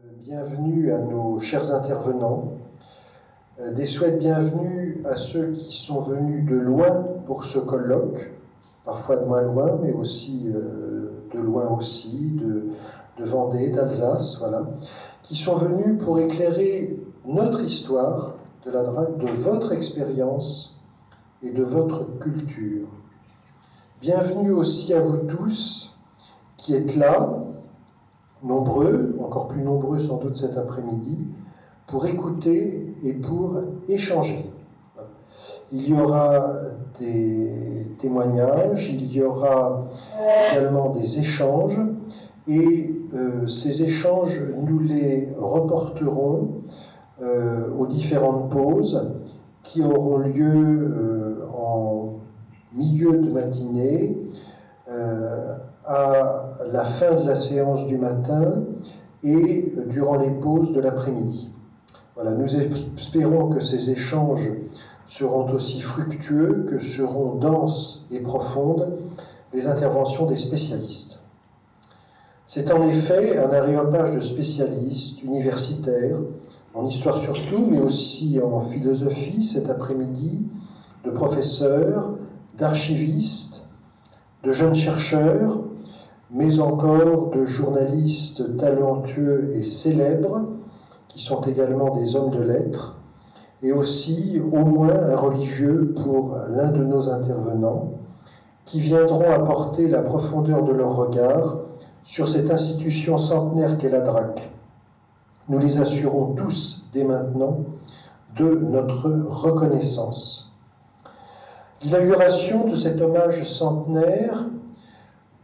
Bienvenue à nos chers intervenants, des souhaits bienvenus à ceux qui sont venus de loin pour ce colloque, parfois de moins loin, mais aussi de loin aussi, de Vendée, d'Alsace, voilà, qui sont venus pour éclairer notre histoire de la DRAC, de votre expérience et de votre culture. Bienvenue aussi à vous tous qui êtes là, nombreux, encore plus nombreux sans doute cet après-midi, pour écouter et pour échanger. Il y aura des témoignages, il y aura également des échanges, et ces échanges, nous les reporterons aux différentes pauses qui auront lieu en milieu de matinée, à la fin de la séance du matin et durant les pauses de l'après-midi. Voilà, nous espérons que ces échanges seront aussi fructueux que seront denses et profondes les interventions des spécialistes. C'est en effet un aréopage de spécialistes universitaires, en histoire surtout, mais aussi en philosophie cet après-midi, de professeurs, d'archivistes, de jeunes chercheurs, mais encore de journalistes talentueux et célèbres, qui sont également des hommes de lettres, et aussi au moins un religieux pour l'un de nos intervenants, qui viendront apporter la profondeur de leur regard sur cette institution centenaire qu'est la DRAC. Nous les assurons tous, dès maintenant, de notre reconnaissance. L'inauguration de cet hommage centenaire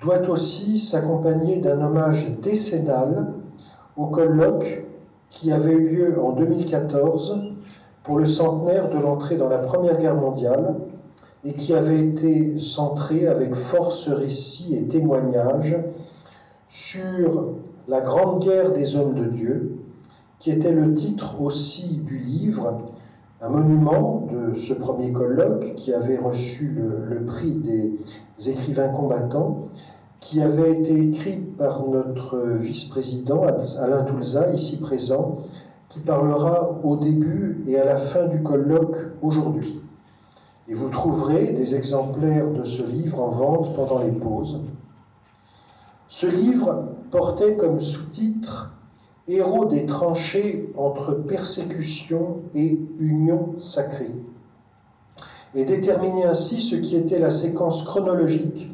doit aussi s'accompagner d'un hommage décennal au colloque qui avait eu lieu en 2014 pour le centenaire de l'entrée dans la Première Guerre mondiale et qui avait été centré avec force récits et témoignages sur la Grande Guerre des hommes de Dieu, qui était le titre aussi du livre, un monument de ce premier colloque qui avait reçu le prix des écrivains combattants, qui avait été écrit par notre vice-président Alain Toulza, ici présent, qui parlera au début et à la fin du colloque aujourd'hui. Et vous trouverez des exemplaires de ce livre en vente pendant les pauses. Ce livre portait comme sous-titre « Héros des tranchées entre persécution et union sacrée » et déterminait ainsi ce qui était la séquence chronologique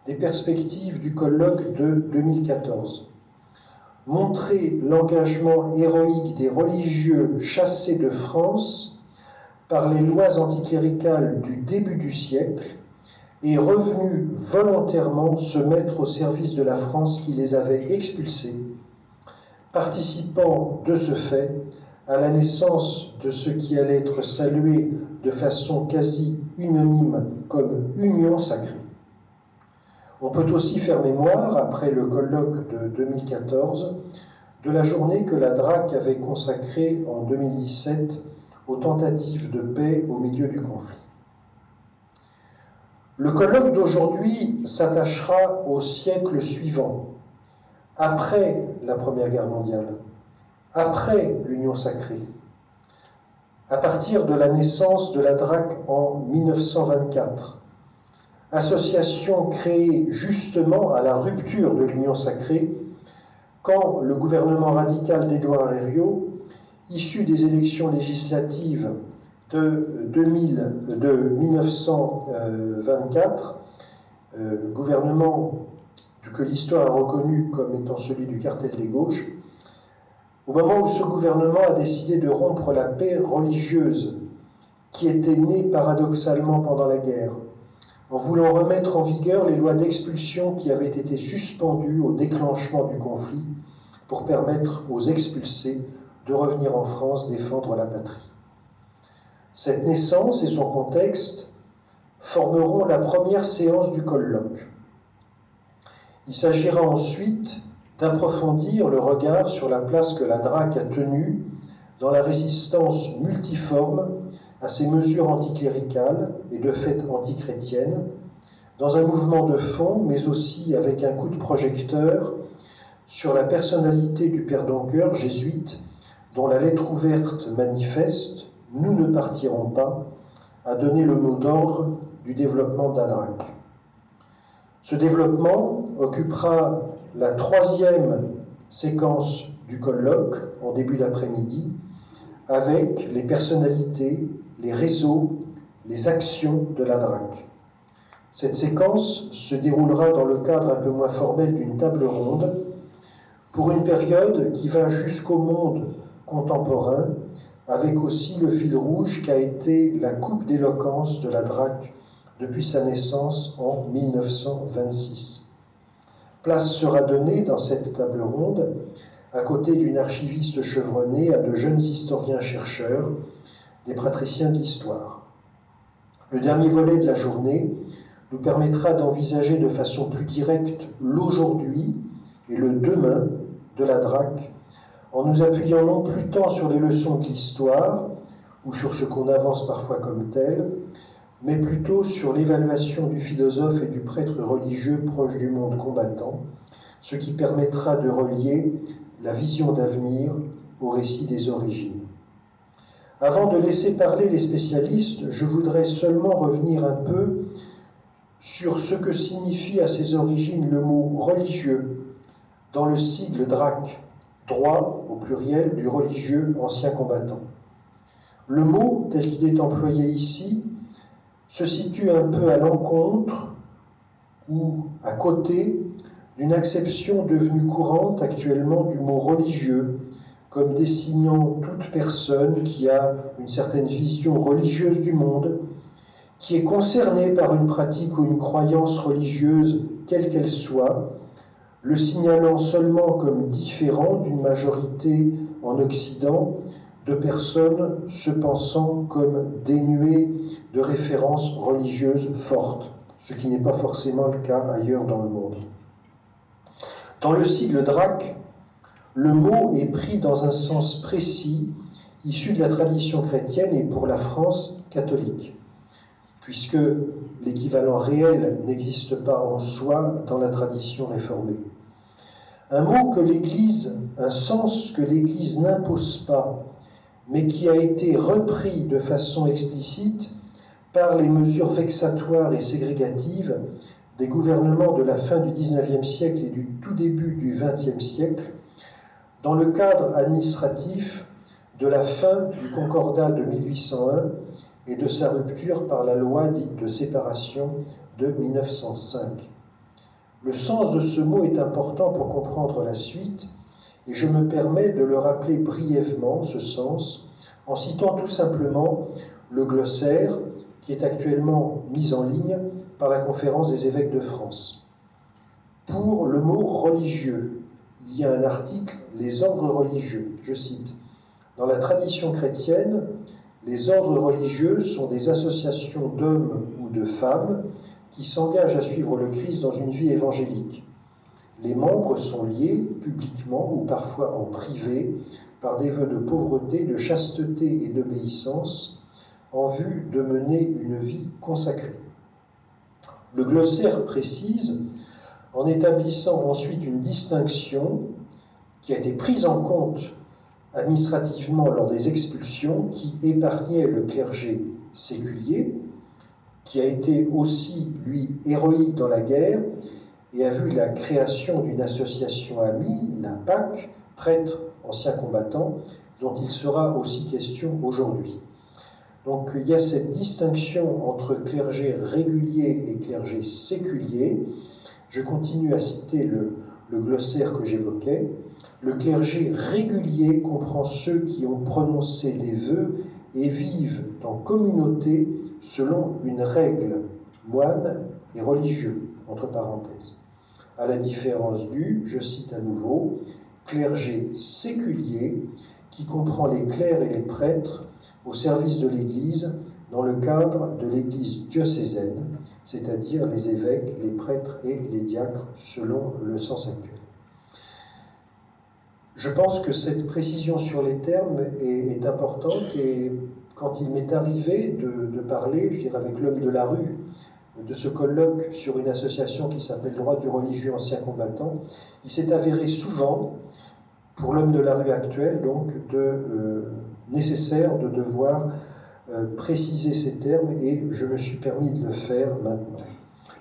des perspectives du colloque de 2014. Montrer l'engagement héroïque des religieux chassés de France par les lois anticléricales du début du siècle et revenus volontairement se mettre au service de la France qui les avait expulsés, participant de ce fait à la naissance de ce qui allait être salué de façon quasi unanime comme union sacrée. On peut aussi faire mémoire, après le colloque de 2014, de la journée que la DRAC avait consacrée en 2017 aux tentatives de paix au milieu du conflit. Le colloque d'aujourd'hui s'attachera au siècle suivant, après la Première Guerre mondiale, après l'Union sacrée, à partir de la naissance de la DRAC en 1924, association créée justement à la rupture de l'Union sacrée, quand le gouvernement radical d'Édouard Herriot, issu des élections législatives de 1924, gouvernement que l'histoire a reconnu comme étant celui du cartel des gauches, au moment où ce gouvernement a décidé de rompre la paix religieuse qui était née paradoxalement pendant la guerre, en voulant remettre en vigueur les lois d'expulsion qui avaient été suspendues au déclenchement du conflit pour permettre aux expulsés de revenir en France défendre la patrie. Cette naissance et son contexte formeront la première séance du colloque. Il s'agira ensuite d'approfondir le regard sur la place que la DRAC a tenue dans la résistance multiforme à ces mesures anticléricales et de fait antichrétiennes, dans un mouvement de fond, mais aussi avec un coup de projecteur sur la personnalité du père Doncker, jésuite, dont la lettre ouverte manifeste « Nous ne partirons pas », a donné le mot d'ordre du développement d'Adrac. Ce développement occupera la 3e séquence du colloque en début d'après-midi, avec les personnalités, les réseaux, les actions de l'Adrac. Cette séquence se déroulera dans le cadre un peu moins formel d'une table ronde pour une période qui va jusqu'au monde contemporain, avec aussi le fil rouge qu'a été la coupe d'éloquence de l'Adrac depuis sa naissance en 1926. Place sera donnée dans cette table ronde, à côté d'une archiviste chevronnée, à de jeunes historiens-chercheurs, des patriciens de l'histoire. Le dernier volet de la journée nous permettra d'envisager de façon plus directe l'aujourd'hui et le demain de l'Adrac, en nous appuyant non plus tant sur les leçons de l'histoire, ou sur ce qu'on avance parfois comme tel, mais plutôt sur l'évaluation du philosophe et du prêtre religieux proche du monde combattant, ce qui permettra de relier la vision d'avenir au récit des origines. Avant de laisser parler les spécialistes, je voudrais seulement revenir un peu sur ce que signifie à ses origines le mot religieux dans le sigle DRAC, droit au pluriel du religieux ancien combattant. Le mot, tel qu'il est employé ici, se situe un peu à l'encontre ou à côté d'une acception devenue courante actuellement du mot religieux, comme désignant toute personne qui a une certaine vision religieuse du monde, qui est concernée par une pratique ou une croyance religieuse, quelle qu'elle soit, le signalant seulement comme différent d'une majorité en Occident de personnes se pensant comme dénuées de références religieuses fortes, ce qui n'est pas forcément le cas ailleurs dans le monde. Dans le sigle DRAC, le mot est pris dans un sens précis, issu de la tradition chrétienne et pour la France catholique, puisque l'équivalent réel n'existe pas en soi dans la tradition réformée. Un sens que l'Église n'impose pas, mais qui a été repris de façon explicite par les mesures vexatoires et ségrégatives des gouvernements de la fin du XIXe siècle et du tout début du XXe siècle, dans le cadre administratif de la fin du Concordat de 1801 et de sa rupture par la loi dite de séparation de 1905. Le sens de ce mot est important pour comprendre la suite, et je me permets de le rappeler brièvement, ce sens, en citant tout simplement le glossaire qui est actuellement mis en ligne par la Conférence des évêques de France. Pour le mot religieux, il y a un article « Les ordres religieux », je cite. Dans la tradition chrétienne, les ordres religieux sont des associations d'hommes ou de femmes qui s'engagent à suivre le Christ dans une vie évangélique. Les membres sont liés publiquement ou parfois en privé par des vœux de pauvreté, de chasteté et d'obéissance en vue de mener une vie consacrée. Le glossaire précise, en établissant ensuite une distinction qui a été prise en compte administrativement lors des expulsions, qui épargnait le clergé séculier, qui a été aussi, lui, héroïque dans la guerre, et a vu la création d'une association amie, la PAC, prêtres anciens combattants, dont il sera aussi question aujourd'hui. Donc il y a cette distinction entre clergé régulier et clergé séculier. Je continue à citer le glossaire que j'évoquais. Le clergé régulier comprend ceux qui ont prononcé des vœux et vivent en communauté selon une règle, moine et religieux, entre parenthèses. À la différence du, je cite à nouveau, clergé séculier, qui comprend les clercs et les prêtres au service de l'Église dans le cadre de l'Église diocésaine, c'est-à-dire les évêques, les prêtres et les diacres, selon le sens actuel. Je pense que cette précision sur les termes est importante, et quand il m'est arrivé de parler, je dirais avec l'homme de la rue, de ce colloque sur une association qui s'appelle Droit du religieux ancien combattant, il s'est avéré souvent, pour l'homme de la rue actuel, donc, nécessaire de devoir préciser ces termes, et je me suis permis de le faire maintenant.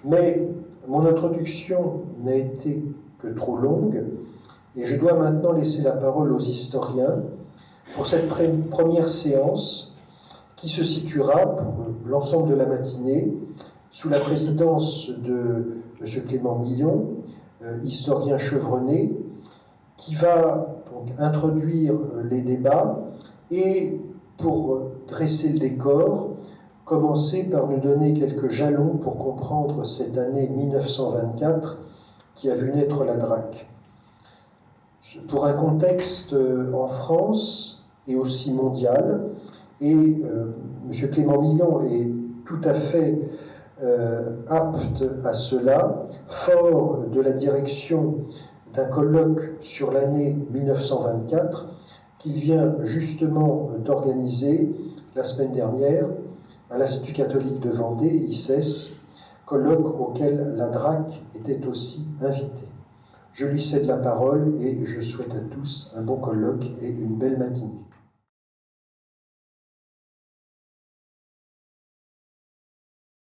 Mais mon introduction n'a été que trop longue, et je dois maintenant laisser la parole aux historiens pour cette première séance qui se situera pour l'ensemble de la matinée sous la présidence de M. Clément Millon, historien chevronné, qui va donc introduire les débats et, pour dresser le décor, commencer par nous donner quelques jalons pour comprendre cette année 1924 qui a vu naître la DRAC. Pour un contexte en France et aussi mondial, et M. Clément Millon est tout à fait apte à cela, fort de la direction d'un colloque sur l'année 1924 qu'il vient justement d'organiser la semaine dernière à l'Institut catholique de Vendée, ICES, colloque auquel la DRAC était aussi invitée. Je lui cède la parole et je souhaite à tous un bon colloque et une belle matinée.